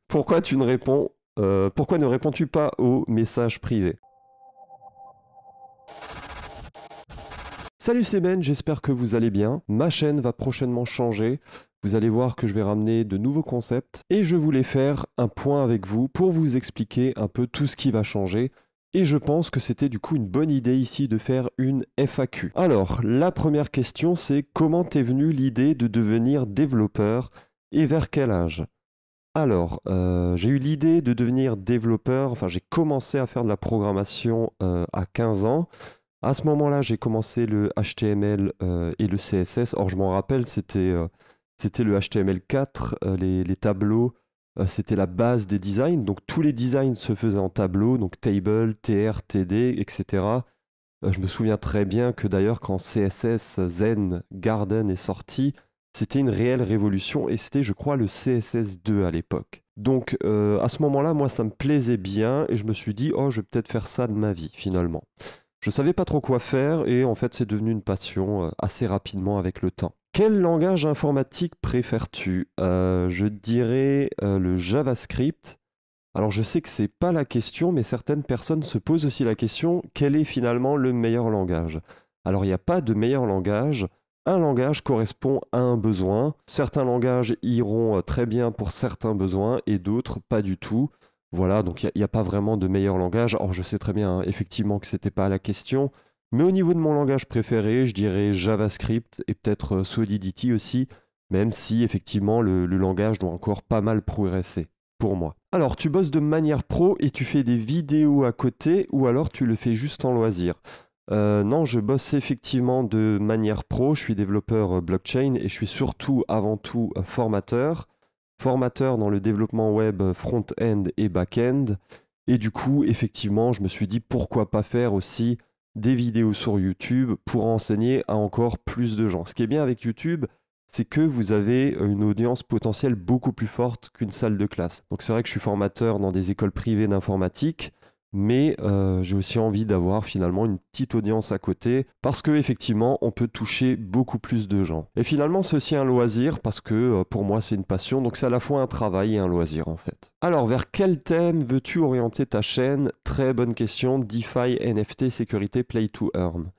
Pourquoi pourquoi ne réponds-tu pas aux messages privés? Salut, c'est Ben, j'espère que vous allez bien. Ma chaîne va prochainement changer. Vous allez voir que je vais ramener de nouveaux concepts et je voulais faire un point avec vous pour vous expliquer un peu tout ce qui va changer. Et je pense que c'était du coup une bonne idée ici de faire une FAQ. Alors, la première question, c'est comment t'es venue l'idée de devenir développeur et vers quel âge? Alors, j'ai eu l'idée de devenir développeur, enfin j'ai commencé à faire de la programmation à 15 ans. À ce moment-là, j'ai commencé le HTML et le CSS. Or, je m'en rappelle, c'était le HTML4, les tableaux, c'était la base des designs. Donc, tous les designs se faisaient en tableau, donc table, TR, TD, etc. Je me souviens très bien que d'ailleurs, quand CSS Zen Garden est sorti, c'était une réelle révolution et c'était, je crois, le CSS2 à l'époque. Donc, à ce moment-là, moi, ça me plaisait bien et je me suis dit, oh, je vais peut-être faire ça de ma vie, finalement. Je savais pas trop quoi faire et en fait c'est devenu une passion assez rapidement avec le temps. Quel langage informatique préfères-tu? Je dirais le JavaScript. Alors je sais que c'est pas la question, mais certaines personnes se posent aussi la question, quel est finalement le meilleur langage? Alors il n'y a pas de meilleur langage. Un langage correspond à un besoin. Certains langages iront très bien pour certains besoins et d'autres pas du tout. Voilà, donc il n'y a pas vraiment de meilleur langage. Or, je sais très bien, hein, effectivement, que c'était pas la question. Mais au niveau de mon langage préféré, je dirais JavaScript et peut-être Solidity aussi, même si effectivement le langage doit encore pas mal progresser pour moi. Alors, tu bosses de manière pro et tu fais des vidéos à côté ou alors tu le fais juste en loisir? Non, je bosse effectivement de manière pro. Je suis développeur blockchain et je suis surtout, avant tout, formateur. Formateur dans le développement web front-end et back-end. Et du coup, effectivement, je me suis dit pourquoi pas faire aussi des vidéos sur YouTube pour enseigner à encore plus de gens. Ce qui est bien avec YouTube, c'est que vous avez une audience potentielle beaucoup plus forte qu'une salle de classe. Donc c'est vrai que je suis formateur dans des écoles privées d'informatique, mais j'ai aussi envie d'avoir finalement une petite audience à côté parce que effectivement on peut toucher beaucoup plus de gens. Et finalement c'est aussi un loisir parce que pour moi c'est une passion, donc c'est à la fois un travail et un loisir en fait. Alors vers quel thème veux-tu orienter ta chaîne? Très bonne question. DeFi, NFT, sécurité, Play to Earn.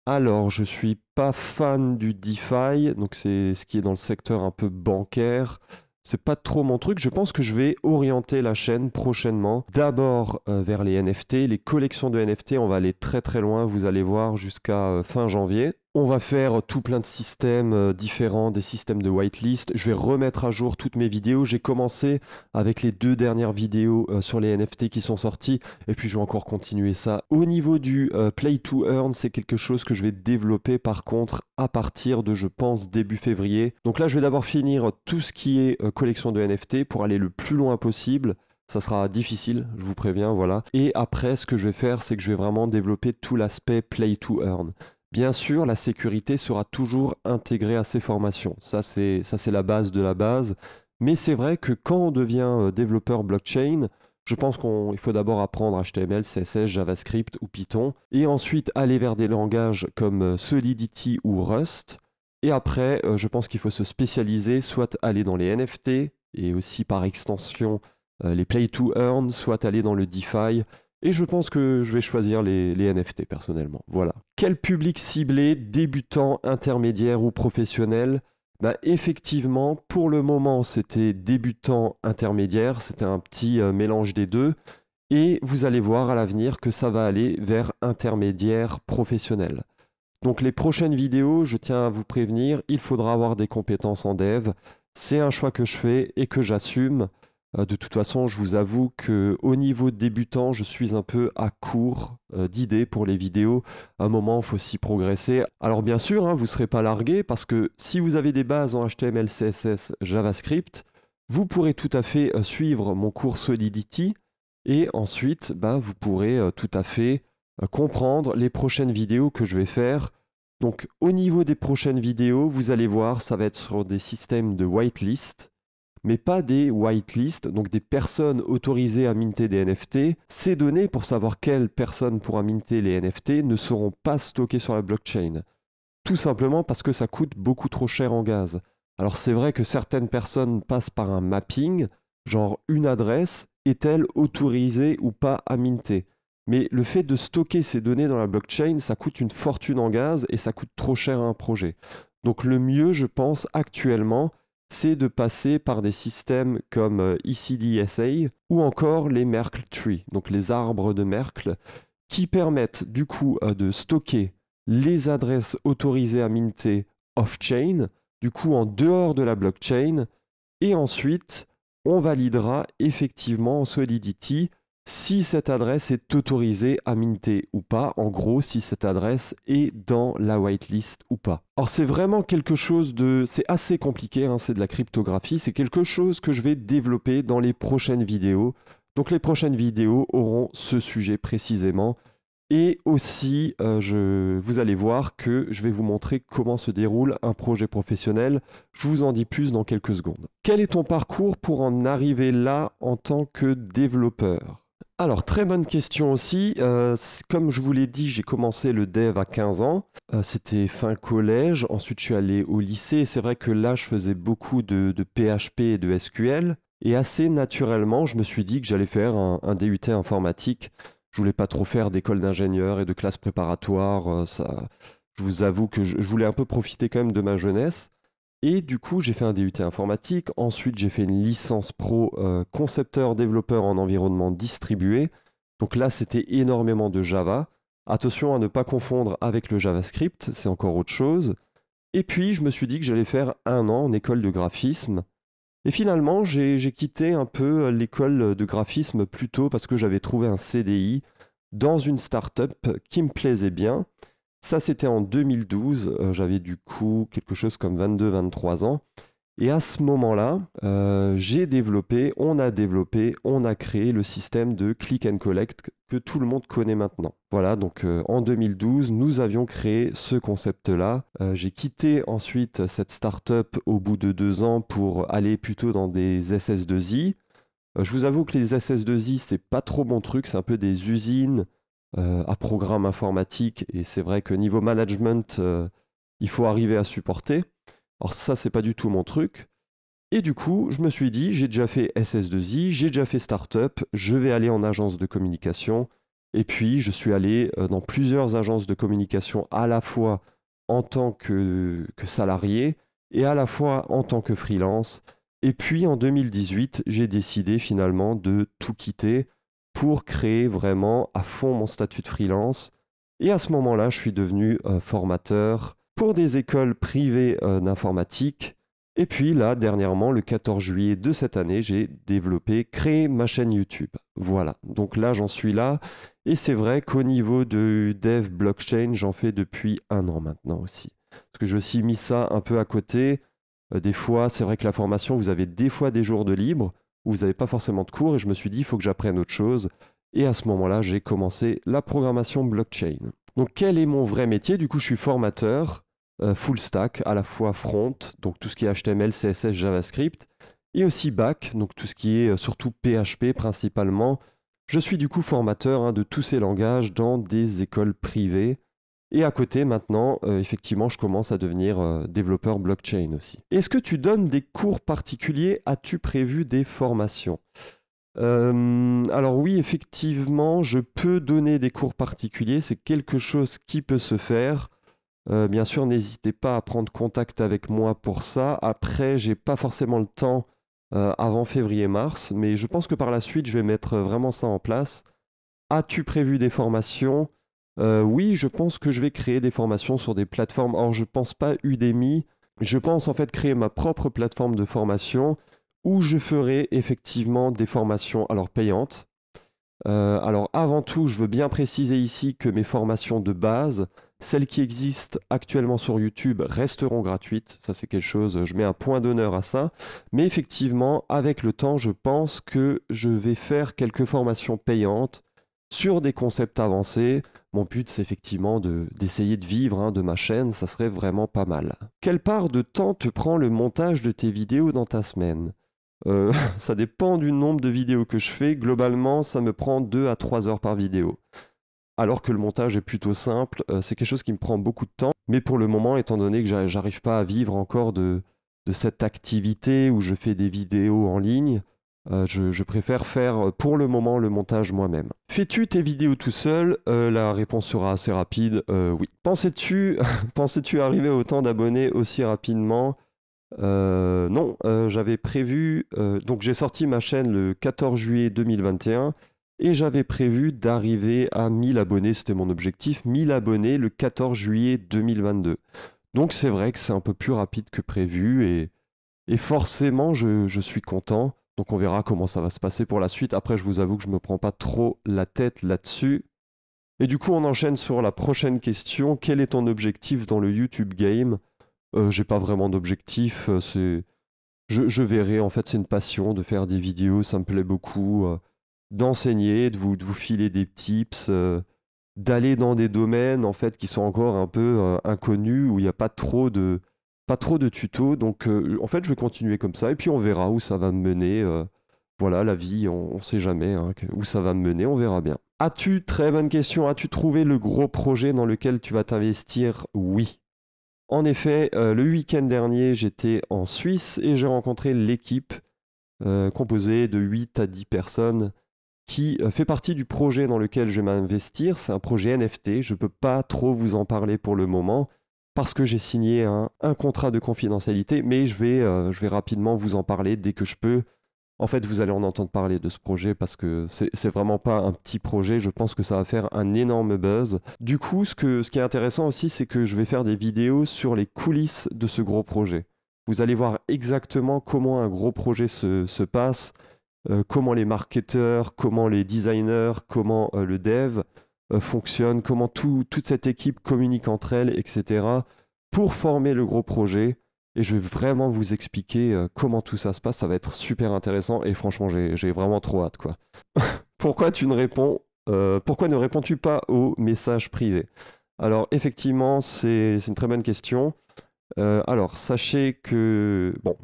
Alors, je suis pas fan du DeFi, donc c'est ce qui est dans le secteur un peu bancaire. C'est pas trop mon truc. Je pense que je vais orienter la chaîne prochainement. D'abord vers les NFT, les collections de NFT. On va aller très très loin, vous allez voir, jusqu'à fin janvier. On va faire tout plein de systèmes différents, des systèmes de whitelist. Je vais remettre à jour toutes mes vidéos. J'ai commencé avec les 2 dernières vidéos sur les NFT qui sont sorties. Et puis je vais encore continuer ça. Au niveau du Play to Earn, c'est quelque chose que je vais développer par contre à partir de, je pense, début février. Donc là, je vais d'abord finir tout ce qui est collection de NFT pour aller le plus loin possible. Ça sera difficile, je vous préviens, voilà. Et après, ce que je vais faire, c'est que je vais vraiment développer tout l'aspect Play to Earn. Bien sûr, la sécurité sera toujours intégrée à ces formations. Ça, c'est la base de la base. Mais c'est vrai que quand on devient développeur blockchain, je pense qu'il faut d'abord apprendre HTML, CSS, JavaScript ou Python, et ensuite aller vers des langages comme Solidity ou Rust. Et après, je pense qu'il faut se spécialiser, soit aller dans les NFT, et aussi par extension les Play to Earn, soit aller dans le DeFi. Et je pense que je vais choisir les NFT personnellement. Voilà. Quel public ciblé, débutant, intermédiaire ou professionnel? Bah, effectivement, pour le moment, c'était débutant intermédiaire, c'était un petit mélange des deux. Et vous allez voir à l'avenir que ça va aller vers intermédiaire professionnel. Donc les prochaines vidéos, je tiens à vous prévenir, il faudra avoir des compétences en dev. C'est un choix que je fais et que j'assume. De toute façon, je vous avoue qu'au niveau débutant, je suis un peu à court d'idées pour les vidéos. À un moment, il faut s'y progresser. Alors bien sûr, hein, vous ne serez pas largué parce que si vous avez des bases en HTML, CSS, JavaScript, vous pourrez tout à fait suivre mon cours Solidity et ensuite, bah, vous pourrez tout à fait comprendre les prochaines vidéos que je vais faire. Donc au niveau des prochaines vidéos, vous allez voir, ça va être sur des systèmes de whitelist, mais pas des whitelists, donc des personnes autorisées à minter des NFT. Ces données, pour savoir quelle personne pourra minter les NFT, ne seront pas stockées sur la blockchain. Tout simplement parce que ça coûte beaucoup trop cher en gaz. Alors c'est vrai que certaines personnes passent par un mapping, genre une adresse, est-elle autorisée ou pas à minter? Mais le fait de stocker ces données dans la blockchain, ça coûte une fortune en gaz et ça coûte trop cher à un projet. Donc le mieux, je pense, actuellement, c'est de passer par des systèmes comme ECDSA ou encore les Merkle Trees, donc les arbres de Merkle, qui permettent du coup de stocker les adresses autorisées à minter off-chain, du coup en dehors de la blockchain, et ensuite on validera effectivement en Solidity si cette adresse est autorisée à minter ou pas, en gros si cette adresse est dans la whitelist ou pas. Alors c'est vraiment quelque chose de... c'est assez compliqué, hein, c'est de la cryptographie, c'est quelque chose que je vais développer dans les prochaines vidéos. Donc les prochaines vidéos auront ce sujet précisément. Et aussi, vous allez voir que je vais vous montrer comment se déroule un projet professionnel. Je vous en dis plus dans quelques secondes. Quel est ton parcours pour en arriver là en tant que développeur? Alors, très bonne question aussi. Comme je vous l'ai dit, j'ai commencé le dev à 15 ans. C'était fin collège. Ensuite, je suis allé au lycée. C'est vrai que là, je faisais beaucoup de PHP et de SQL. Et assez naturellement, je me suis dit que j'allais faire un DUT informatique. Je voulais pas trop faire d'école d'ingénieur et de classe préparatoire. Je vous avoue que je voulais un peu profiter quand même de ma jeunesse. Et du coup, j'ai fait un DUT informatique. Ensuite, j'ai fait une licence pro concepteur-développeur en environnement distribué. Donc là, c'était énormément de Java. Attention à ne pas confondre avec le JavaScript, c'est encore autre chose. Et puis, je me suis dit que j'allais faire 1 an en école de graphisme. Et finalement, j'ai quitté un peu l'école de graphisme plus tôt parce que j'avais trouvé un CDI dans une start-up qui me plaisait bien. Ça, c'était en 2012. J'avais du coup quelque chose comme 22-23 ans. Et à ce moment-là, on a créé le système de click and collect que tout le monde connaît maintenant. Voilà, donc en 2012, nous avions créé ce concept-là. J'ai quitté ensuite cette start-up au bout de 2 ans pour aller plutôt dans des SS2I. Je vous avoue que les SS2I, c'est pas trop mon truc, c'est un peu des usines à programme informatique et c'est vrai que niveau management, il faut arriver à supporter. Alors ça, c'est pas du tout mon truc. Et du coup, je me suis dit, j'ai déjà fait SS2I, j'ai déjà fait startup, je vais aller en agence de communication. Et puis, je suis allé dans plusieurs agences de communication à la fois en tant que salarié et à la fois en tant que freelance. Et puis, en 2018, j'ai décidé finalement de tout quitter pour créer vraiment à fond mon statut de freelance. Et à ce moment-là, je suis devenu formateur pour des écoles privées d'informatique. Et puis là, dernièrement, le 14 juillet de cette année, j'ai créé ma chaîne YouTube. Voilà, donc là, j'en suis là. Et c'est vrai qu'au niveau de dev blockchain, j'en fais depuis 1 an maintenant aussi. Parce que j'ai aussi mis ça un peu à côté. Des fois, c'est vrai que la formation, vous avez des fois des jours de libre où vous n'avez pas forcément de cours. Et je me suis dit, il faut que j'apprenne autre chose. Et à ce moment-là, j'ai commencé la programmation blockchain. Donc, quel est mon vrai métier? Du coup, je suis formateur full stack, à la fois front, donc tout ce qui est HTML, CSS, JavaScript, et aussi back, donc tout ce qui est surtout PHP principalement. Je suis du coup formateur de tous ces langages dans des écoles privées. Et à côté, maintenant, effectivement, je commence à devenir développeur blockchain aussi. Est-ce que tu donnes des cours particuliers? As-tu prévu des formations? Alors oui, effectivement, je peux donner des cours particuliers. C'est quelque chose qui peut se faire. Bien sûr, n'hésitez pas à prendre contact avec moi pour ça. Après, j'ai pas forcément le temps avant février-mars, mais je pense que par la suite, je vais mettre vraiment ça en place. As-tu prévu des formations? Oui, je pense que je vais créer des formations sur des plateformes. Alors, je pense pas Udemy. Je pense en fait créer ma propre plateforme de formation où je ferai effectivement des formations alors payantes. Alors avant tout, je veux bien préciser ici que mes formations de base, celles qui existent actuellement sur YouTube, resteront gratuites. Ça, c'est quelque chose, je mets un point d'honneur à ça. Mais effectivement, avec le temps, je pense que je vais faire quelques formations payantes sur des concepts avancés. Mon but, c'est effectivement d'essayer de vivre de ma chaîne. Ça serait vraiment pas mal. Quelle part de temps te prend le montage de tes vidéos dans ta semaine? Ça dépend du nombre de vidéos que je fais. Globalement, ça me prend 2 à 3 heures par vidéo. Alors que le montage est plutôt simple, c'est quelque chose qui me prend beaucoup de temps. Mais pour le moment, étant donné que j'arrive pas à vivre encore de cette activité où je fais des vidéos en ligne, Je préfère faire pour le moment le montage moi-même. Fais-tu tes vidéos tout seul? La réponse sera assez rapide, oui. Pensais-tu arriver à autant d'abonnés aussi rapidement? Non, j'avais prévu... donc j'ai sorti ma chaîne le 14 juillet 2021 et j'avais prévu d'arriver à 1000 abonnés, c'était mon objectif, 1000 abonnés le 14 juillet 2022. Donc c'est vrai que c'est un peu plus rapide que prévu et forcément je suis content. Donc on verra comment ça va se passer pour la suite. Après je vous avoue que je me prends pas trop la tête là-dessus. Et du coup on enchaîne sur la prochaine question. Quel est ton objectif dans le YouTube game? J'ai pas vraiment d'objectif, je verrai, en fait c'est une passion de faire des vidéos, ça me plaît beaucoup, d'enseigner, de vous filer des tips, d'aller dans des domaines en fait qui sont encore un peu inconnus, où il n'y a pas trop de tutos, donc en fait je vais continuer comme ça, et puis on verra où ça va me mener, voilà la vie, on sait jamais hein, où ça va me mener, on verra bien. Très bonne question, as-tu trouvé le gros projet dans lequel tu vas t'investir? Oui. En effet, le week-end dernier, j'étais en Suisse et j'ai rencontré l'équipe composée de 8 à 10 personnes qui fait partie du projet dans lequel je vais m'investir. C'est un projet NFT, je ne peux pas trop vous en parler pour le moment parce que j'ai signé un contrat de confidentialité, mais je vais rapidement vous en parler dès que je peux. En fait, vous allez en entendre parler de ce projet parce que c'est vraiment pas un petit projet. Je pense que ça va faire un énorme buzz. Du coup, ce qui est intéressant aussi, c'est que je vais faire des vidéos sur les coulisses de ce gros projet. Vous allez voir exactement comment un gros projet se passe, comment les marketeurs, comment les designers, comment le dev fonctionne, comment toute cette équipe communique entre elles, etc. pour former le gros projet. Et je vais vraiment vous expliquer comment tout ça se passe. Ça va être super intéressant et franchement, j'ai vraiment trop hâte, quoi. Pourquoi ne réponds-tu pas aux messages privés? Alors, effectivement, c'est une très bonne question. Alors, sachez que... Bon,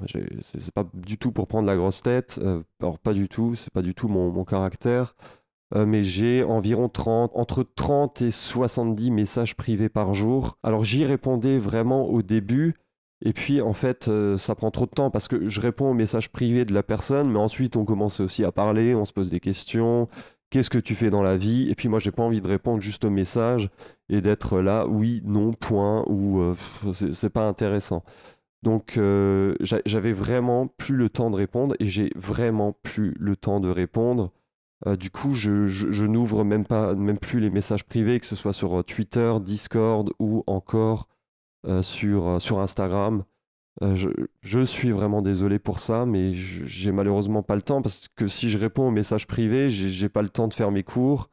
c'est pas du tout pour prendre la grosse tête. Alors, pas du tout. C'est pas du tout mon caractère. Mais j'ai environ entre 30 et 70 messages privés par jour. Alors, j'y répondais vraiment au début. Et puis, en fait, ça prend trop de temps parce que je réponds aux messages privés de la personne, mais ensuite, on commence aussi à parler, on se pose des questions. Qu'est-ce que tu fais dans la vie? Et puis, moi, j'ai pas envie de répondre juste aux messages et d'être là, oui, non, point, ou c'est pas intéressant. Donc, j'avais vraiment plus le temps de répondre et j'ai vraiment plus le temps de répondre. Du coup, je n'ouvre même plus les messages privés, que ce soit sur Twitter, Discord ou encore sur Instagram. Je suis vraiment désolé pour ça, mais j'ai malheureusement pas le temps parce que si je réponds aux messages privés, j'ai pas le temps de faire mes cours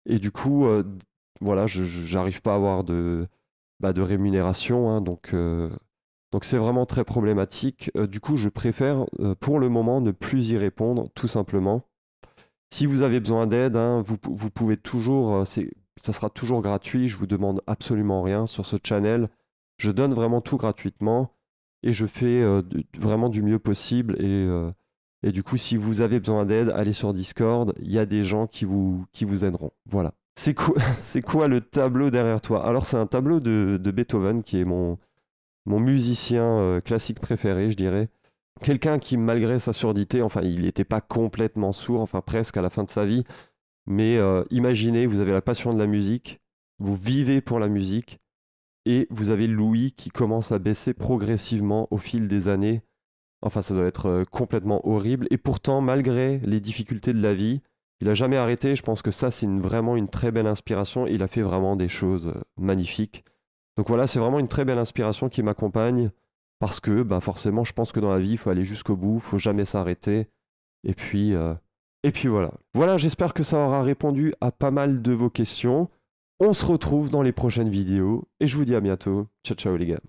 et du coup, voilà, j'arrive pas à avoir de rémunération, hein, donc c'est vraiment très problématique. Du coup, je préfère pour le moment ne plus y répondre, tout simplement. Si vous avez besoin d'aide, hein, vous pouvez toujours, ça sera toujours gratuit, je vous demande absolument rien sur ce channel. Je donne vraiment tout gratuitement et je fais vraiment du mieux possible. Et du coup, si vous avez besoin d'aide, allez sur Discord, il y a des gens qui vous aideront. Voilà. C'est quoi le tableau derrière toi? Alors, c'est un tableau de Beethoven qui est mon musicien classique préféré, je dirais. Quelqu'un qui, malgré sa surdité, enfin, il n'était pas complètement sourd, enfin presque à la fin de sa vie, mais imaginez, vous avez la passion de la musique, vous vivez pour la musique, et vous avez l'ouïe qui commence à baisser progressivement au fil des années. Enfin, ça doit être complètement horrible, et pourtant, malgré les difficultés de la vie, il n'a jamais arrêté. Je pense que ça, c'est vraiment une très belle inspiration, il a fait vraiment des choses magnifiques. Donc voilà, c'est vraiment une très belle inspiration qui m'accompagne. Parce que forcément, je pense que dans la vie, il faut aller jusqu'au bout, il ne faut jamais s'arrêter. Et puis voilà. Voilà, j'espère que ça aura répondu à pas mal de vos questions. On se retrouve dans les prochaines vidéos et je vous dis à bientôt. Ciao, ciao les gars.